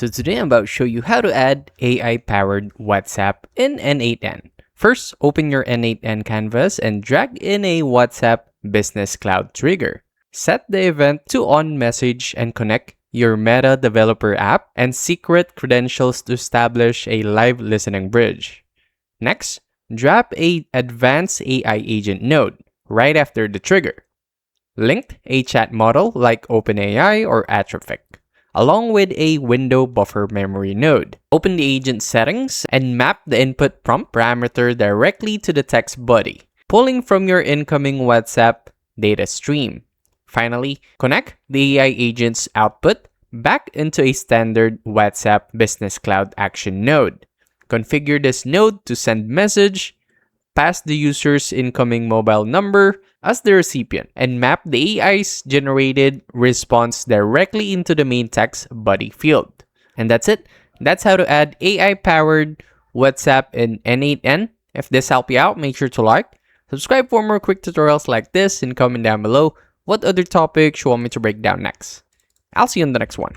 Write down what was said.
So today I'm about to show you how to add AI-powered WhatsApp in N8N. First, open your N8N canvas and drag in a WhatsApp Business Cloud trigger. Set the event to on message and connect your Meta developer app and secret credentials to establish a live listening bridge. Next, drop a advanced AI agent node right after the trigger. Link a chat model like OpenAI or Atrophic, along with a window buffer memory node. Open the agent settings and map the input prompt parameter directly to the text body, pulling from your incoming WhatsApp data stream. Finally, connect the AI agent's output back into a standard WhatsApp Business Cloud action node. Configure this node to send message, pass the user's incoming mobile number as the recipient, and map the AI's generated response directly into the main text body field. And that's it. That's how to add AI-powered WhatsApp in N8N. If this helped you out, make sure to like, subscribe for more quick tutorials like this, and comment down below what other topics you want me to break down next. I'll see you on the next one.